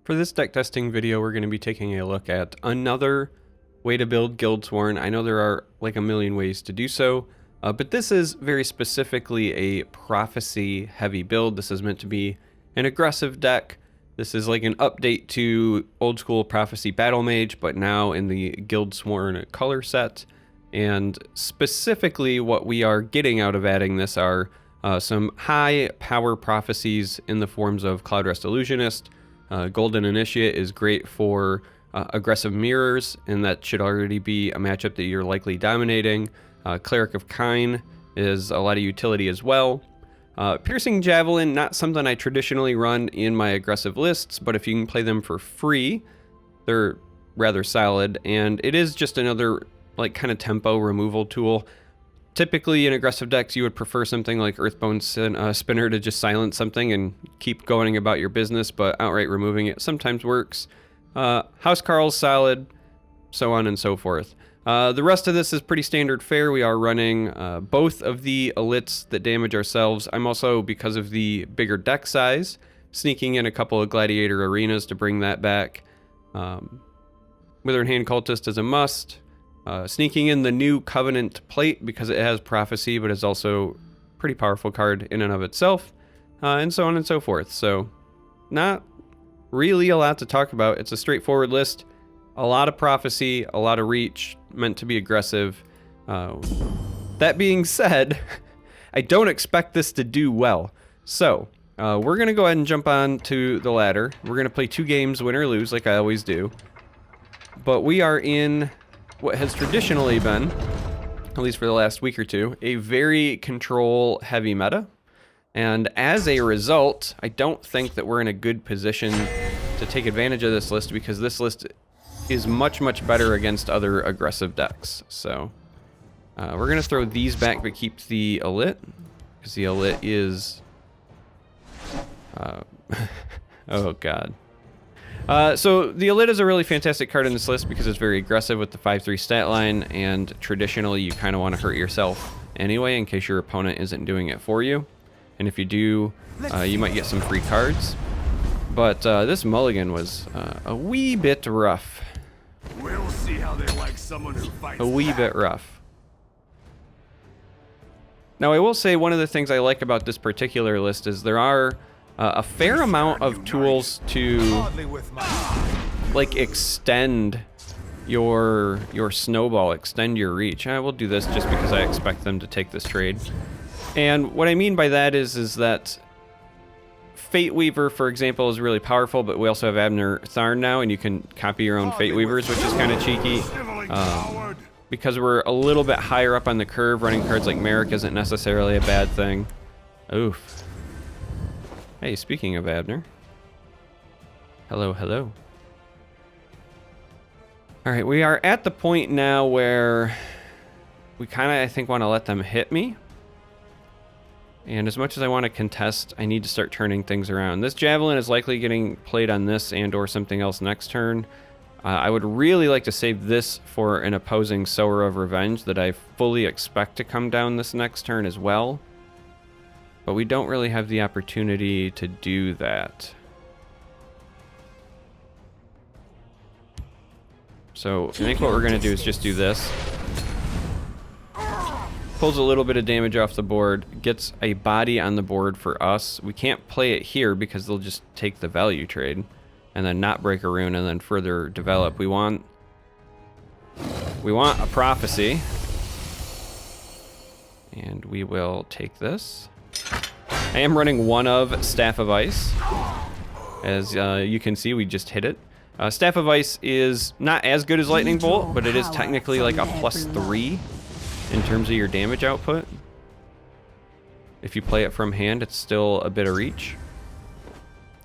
For this deck testing video, we're going to be taking a look at another way to build Guildsworn. I know there are like a million ways to do so, but this is very specifically a prophecy heavy build. This is meant to be an aggressive deck. This is like an update to old school prophecy battle mage, but now in the Guildsworn color set. And specifically what we are getting out of adding this are some high power prophecies in the forms of Cloudrest Illusionist. Golden Initiate is great for aggressive mirrors, and that should already be a matchup that you're likely dominating. Cleric of Kine is a lot of utility as well. Piercing Javelin, not something I traditionally run in my aggressive lists, but if you can play them for free, they're rather solid, and it is just another like kind of tempo removal tool. Typically in aggressive decks, you would prefer something like Earthbone Spinner to just silence something and keep going about your business, but outright removing it sometimes works. Housecarl's solid, so on and so forth. The rest of this is pretty standard fare. We are running both of the elites that damage ourselves. I'm also, because of the bigger deck size, sneaking in a couple of Gladiator Arenas to bring that back. Withering Hand Cultist is a must. Sneaking in the new Covenant Plate because it has Prophecy, but is also a pretty powerful card in and of itself, and so on and so forth. So, not really a lot to talk about. It's a straightforward list. A lot of Prophecy, a lot of reach, meant to be aggressive. That being said, I don't expect this to do well. So, we're going to go ahead and jump on to the ladder. We're going to play 2 games, win or lose, like I always do. But we are in what has traditionally been, at least for the last week or two, a very control-heavy meta. And as a result, I don't think that we're in a good position to take advantage of this list, because this list is much, much better against other aggressive decks. So we're going to throw these back but keep the Elite, because the Elite is... oh, God. So the Elite is a really fantastic card in this list because it's very aggressive with the 5/3 stat line, and traditionally you kind of want to hurt yourself anyway in case your opponent isn't doing it for you. And if you do, you might get some free cards. But this mulligan was a wee bit rough. We'll see how they like someone who fights A wee bit rough. Now I will say one of the things I like about this particular list is there are a fair amount of tools to like extend your snowball, extend your reach. I will do this just because I expect them to take this trade. And what I mean by that is that Fate Weaver, for example, is really powerful, but we also have Abner Tharn now, and you can copy your own Fate Weavers, which is kind of cheeky. Because we're a little bit higher up on the curve, running cards like Merrick isn't necessarily a bad thing. Oof. Hey, speaking of Abner. Hello, hello. Alright, we are at the point now where we kind of, I think, want to let them hit me. And as much as I want to contest, I need to start turning things around. This Javelin is likely getting played on this and or something else next turn. I would really like to save this for an opposing Sower of Revenge that I fully expect to come down this next turn as well. But we don't really have the opportunity to do that. So I think what we're going to do is just do this. Pulls a little bit of damage off the board, gets a body on the board for us. We can't play it here because they'll just take the value trade and then not break a rune and then further develop. We want a prophecy. And we will take this. I am running one of Staff of Ice. As you can see, we just hit it. Staff of Ice is not as good as Lightning Bolt, but it is technically like a +3 in terms of your damage output. If you play it from hand, it's still a bit of reach.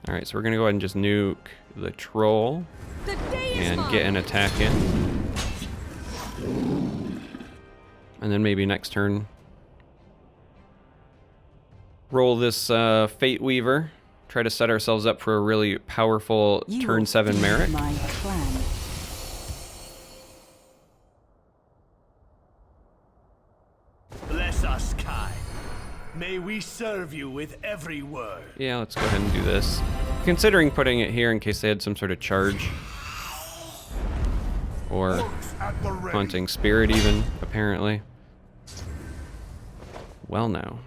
Alright, so we're going to go ahead and just nuke the Troll and get an attack in. And then maybe next turn roll this Fate Weaver, try to set ourselves up for a really powerful turn 7 Merrick. Bless us, Kai. May we we serve you with every word. Yeah, let's go ahead and do this. Considering putting it here in case they had some sort of charge. Or Orcs at the ready. haunting spirit even, apparently. Well now.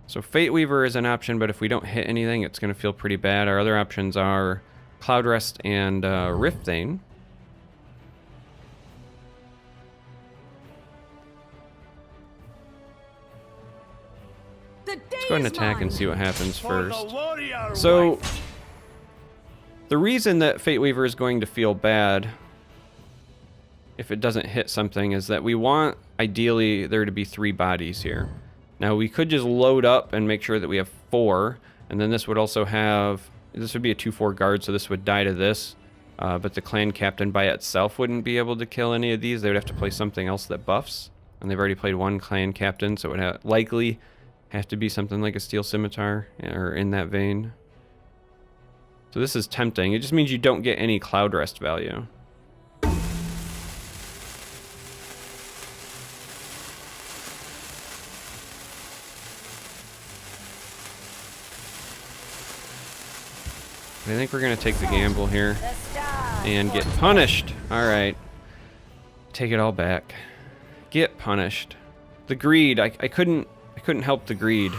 So Fate Weaver is an option, but if we don't hit anything, it's going to feel pretty bad. Our other options are Cloud Rest and Rift Thane. Let's go ahead and attack and see what happens first. So, the reason that Fate Weaver is going to feel bad if it doesn't hit something is that we want, ideally, there to be 3 bodies here. Now, we could just load up and make sure that we have 4, and then this would also have, this would be a 2/4 guard, so this would die to this, but the clan captain by itself wouldn't be able to kill any of these. They would have to play something else that buffs, and they've already played 1 clan captain, so it would likely have to be something like a steel scimitar, or in that vein. So this is tempting. It just means you don't get any Cloud Rest value. I think we're going to take the gamble here and get punished. All right. Take it all back. Get punished. The greed. I couldn't help the greed.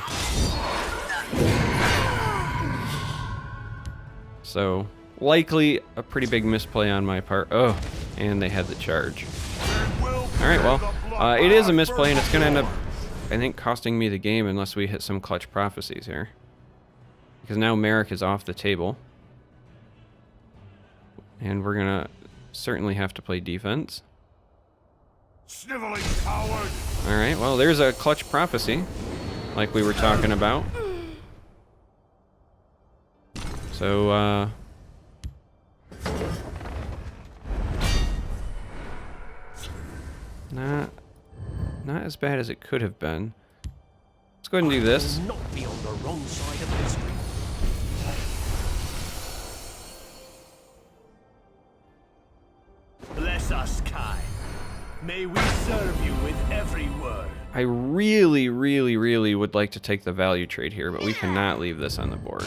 So, likely a pretty big misplay on my part. Oh, and they had the charge. All right, well, it is a misplay, and it's going to end up, I think, costing me the game unless we hit some clutch prophecies here. Because now Merrick is off the table. And we're going to certainly have to play defense. Sniveling coward. All right, well, there's a clutch prophecy, like we were talking about. So, not as bad as it could have been. Let's go ahead and do this. Not be on the wrong side of history. Bless us, Kai. May we serve you with every word. I really, really, really would like to take the value trade here, but we cannot leave this on the board.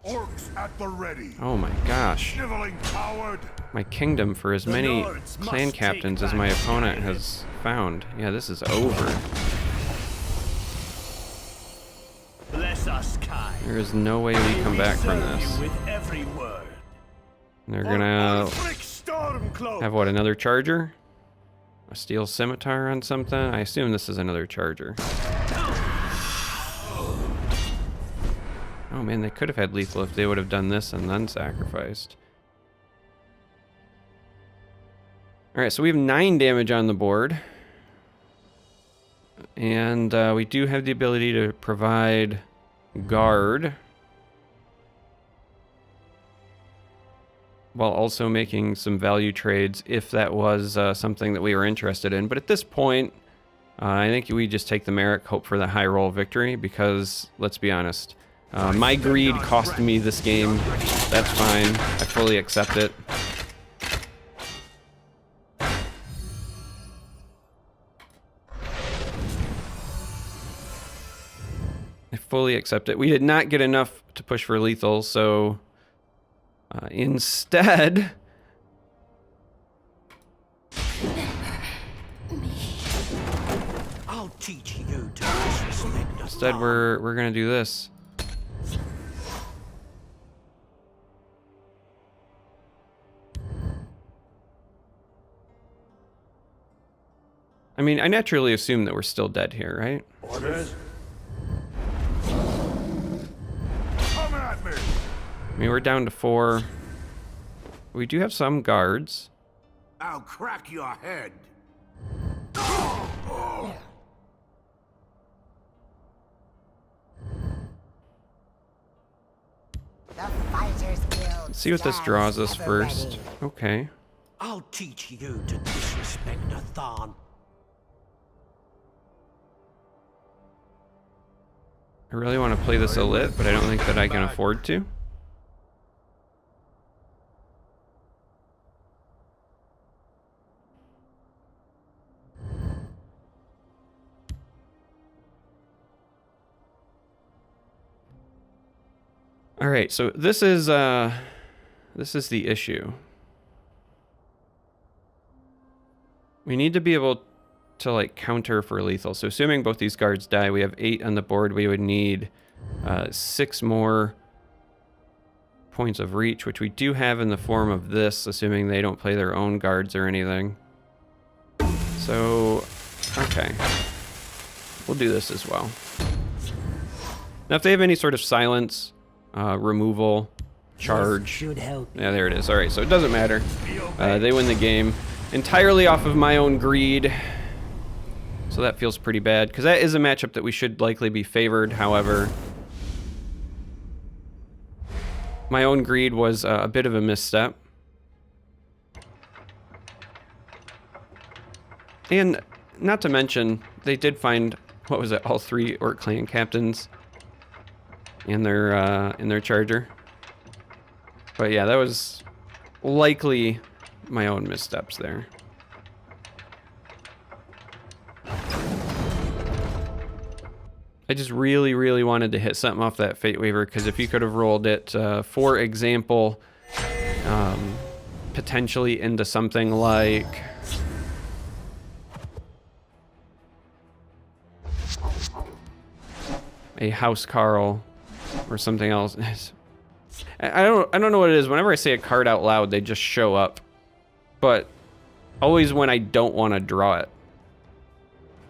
Orcs at the ready. Oh my gosh. Sniveling coward. My kingdom for as many clan captains as my opponent has found. Yeah, this is over. Bless us, Kai. There is no way we come back from this. With every word. They're gonna Stormcloak. have what, another charger? A steel scimitar on something? I assume this is another charger. Oh man, they could have had lethal if they would have done this and then sacrificed. Alright, so we have 9 damage on the board. And we do have the ability to provide guard while also making some value trades if that was something that we were interested in. But at this point, I think we just take the Merrick, hope for the high roll victory, because let's be honest, my greed cost me this game. That's fine. I fully accept it. I fully accept it. We did not get enough to push for lethal, so instead, I'll teach you to disrespect us. instead we're gonna do this. I mean, I naturally assume that we're still dead here, right? Orders. Come at me. I mean, we're down to 4. We do have some guards. I'll crack your head. The Fighters Guild. Let's see what this draws us first. Okay. I'll teach you to disrespect a Thon. I really want to play this a lit, but I don't think that I can afford to. All right, so this is the issue. We need to be able to like counter for lethal. So assuming both these guards die, we have 8 on the board. We would need 6 more points of reach, which we do have in the form of this, assuming they don't play their own guards or anything. So, okay. We'll do this as well. Now, if they have any sort of silence, removal, charge. Yeah, there it is. All right, so it doesn't matter. They win the game entirely off of my own greed. So that feels pretty bad, because that is a matchup that we should likely be favored. However, my own greed was a bit of a misstep. And not to mention, they did find, what was it, all 3 Orc clan captains in their charger. But yeah, that was likely my own missteps there. I just really, really wanted to hit something off that Fate Waiver, because if you could have rolled it, for example, potentially into something like a House Carl or something else. I don't know what it is. Whenever I say a card out loud, they just show up. But always when I don't want to draw it.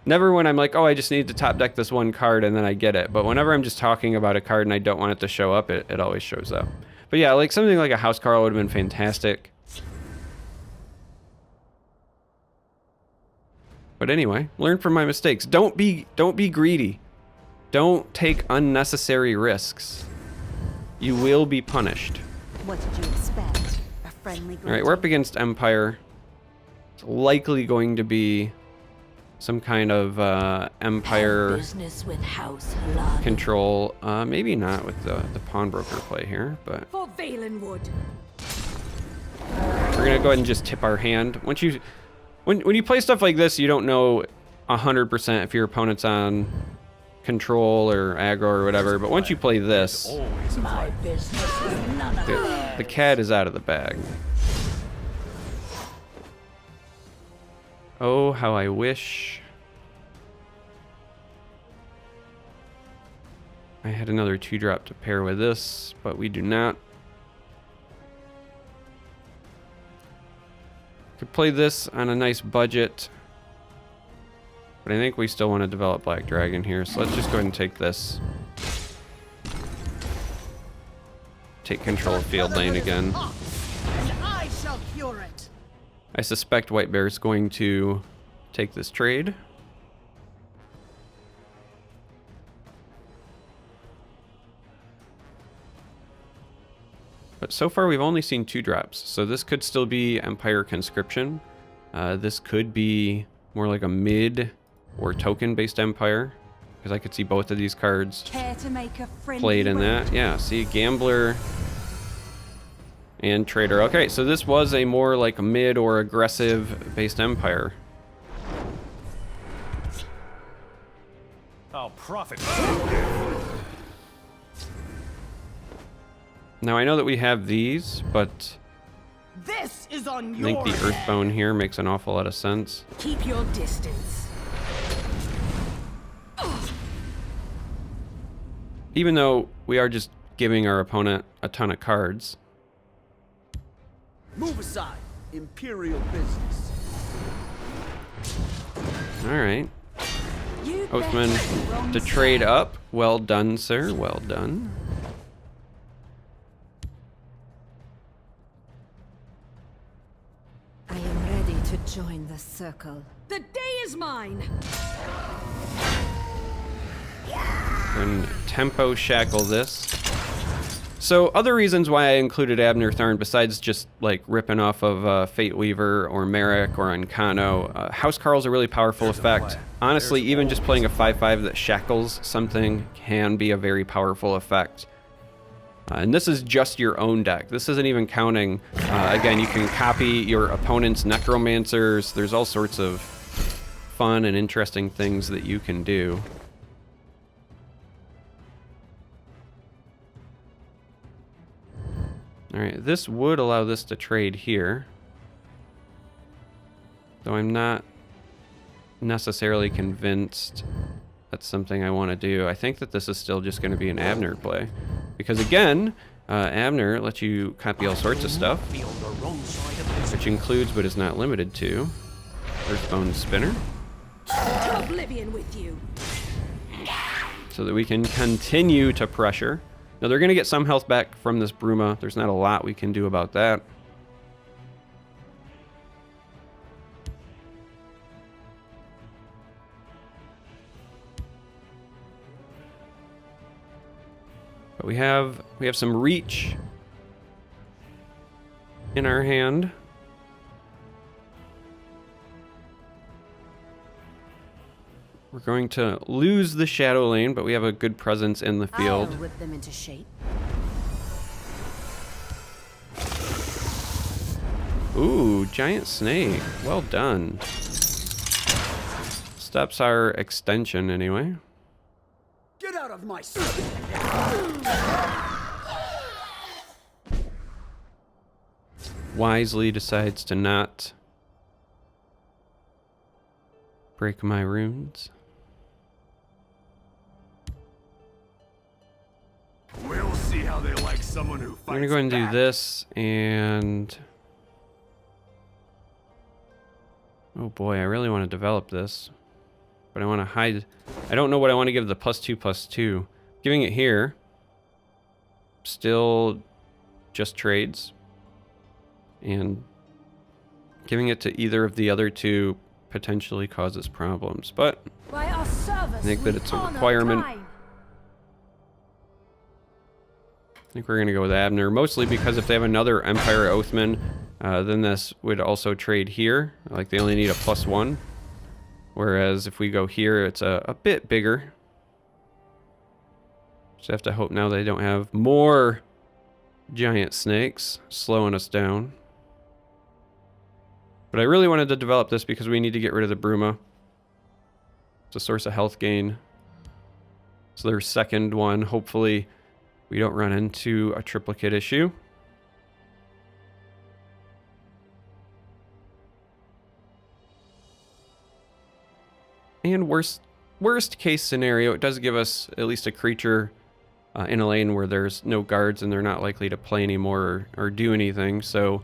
Never when I'm like, oh, I just need to top deck this one card and then I get it. But whenever I'm just talking about a card and I don't want it to show up, it always shows up. But yeah, like something like a House Carl would have been fantastic. But anyway, learn from my mistakes. Don't be greedy. Don't take unnecessary risks. You will be punished. What did you expect? A friendly All right, we're up against Empire. It's likely going to be some kind of Empire business with House control. Maybe not with the pawnbroker play here, but for Valenwood. we're gonna go ahead and just tip our hand. When you play stuff like this, you don't know 100% if your opponent's on control or aggro or whatever. But once you play this, My business with none of it. the cat is out of the bag. Oh, how I wish I had another 2-drop to pair with this, but we do not. Could play this on a nice budget, but I think we still want to develop Black Dragon here, so let's just go ahead and take this. Take control of field lane again. And I shall cure it. I suspect White Bear is going to take this trade. But so far we've only seen 2 drops, so this could still be Empire Conscription. This could be more like a mid or token-based Empire, because I could see both of these cards Care to make a friendly played in that. Yeah, see, Gambler and Trader. Okay, so this was a more like a mid or aggressive based Empire. I'll profit. Now I know that we have these, but This is on I your think the Earthbone here makes an awful lot of sense. Keep your distance. Even though we are just giving our opponent a ton of cards. Move aside. Imperial business. Alright. You Oathman to trade up. Well done, sir. Well done. I am ready to join the circle. The day is mine. And tempo shackle this. So other reasons why I included Abner Tharn, besides just like ripping off of Fate Weaver or Merrick or Ancano, House Carl's a really powerful effect. Honestly, even just playing a 5/5 that shackles something can be a very powerful effect. And this is just your own deck. This isn't even counting, again, you can copy your opponent's necromancers. There's all sorts of fun and interesting things that you can do. Alright, this would allow this to trade here. Though I'm not necessarily convinced that's something I want to do. I think that this is still just going to be an Abner play. Because again, Abner lets you copy all sorts of stuff, which includes but is not limited to Earthbone Spinner. To oblivion with you. So that we can continue to pressure. Now they're going to get some health back from this Bruma. There's not a lot we can do about that. But we have some reach in our hand. We're going to lose the Shadow Lane, but we have a good presence in the field. I'll whip them into shape. Ooh, giant snake. Well done. Steps our extension anyway. Get out of my sight! Wisely decides to not break my runes. We'll see how they like someone who fights I'm gonna go ahead and do back. this, and oh boy, I really want to develop this, but I want to hide. I don't know what I want to give the +2/+2. Giving it here still just trades, and giving it to either of the other two potentially causes problems, but By our service, I think that it's a honor requirement. time. I think we're going to go with Abner, mostly because if they have another Empire Oathman, then this would also trade here. Like, they only need a +1. Whereas if we go here, it's a bit bigger. Just have to hope now they don't have more giant snakes slowing us down. But I really wanted to develop this because we need to get rid of the Bruma. It's a source of health gain. So their second one, hopefully we don't run into a triplicate issue. And worst case scenario, it does give us at least a creature in a lane where there's no guards and they're not likely to play anymore or do anything. So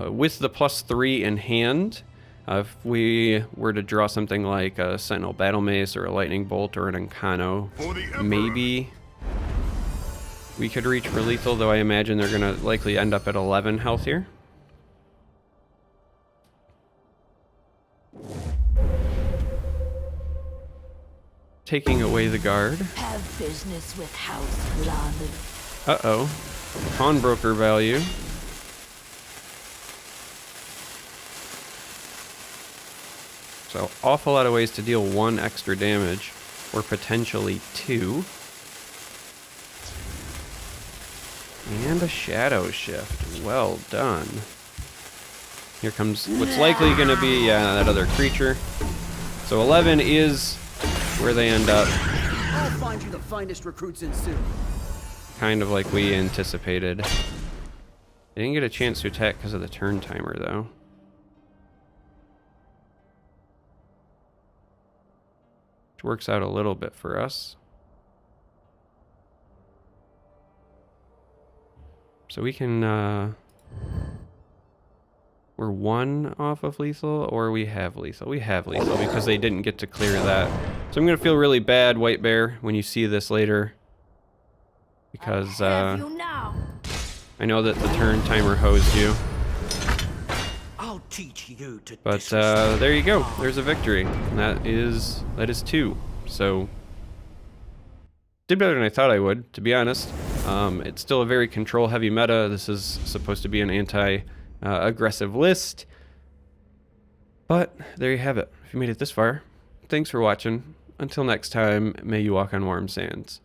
with the +3 in hand, if we were to draw something like a Sentinel Battle Mace or a Lightning Bolt or an Ancano, maybe we could reach for lethal, though I imagine they're going to likely end up at 11 health here. Taking away the guard. Have business with House Blood. Uh-oh. Pawnbroker value. So, awful lot of ways to deal 1 extra damage, or potentially 2. And a Shadow Shift. Well done. Here comes what's likely going to be that other creature. So 11 is where they end up. I'll find you the finest recruits in soon. Kind of like we anticipated. They didn't get a chance to attack because of the turn timer, though. Which works out a little bit for us. So we can, we're 1 off of lethal, or we have lethal. We have lethal because they didn't get to clear that. So I'm going to feel really bad, White Bear, when you see this later. Because, Have you now? I know that the turn timer hosed you. I'll teach you to But, there you go. There's a victory. And that is 2. So, did better than I thought I would, to be honest. It's still a very control-heavy meta. This is supposed to be an anti-aggressive list. But there you have it. If you made it this far, thanks for watching. Until next time, may you walk on warm sands.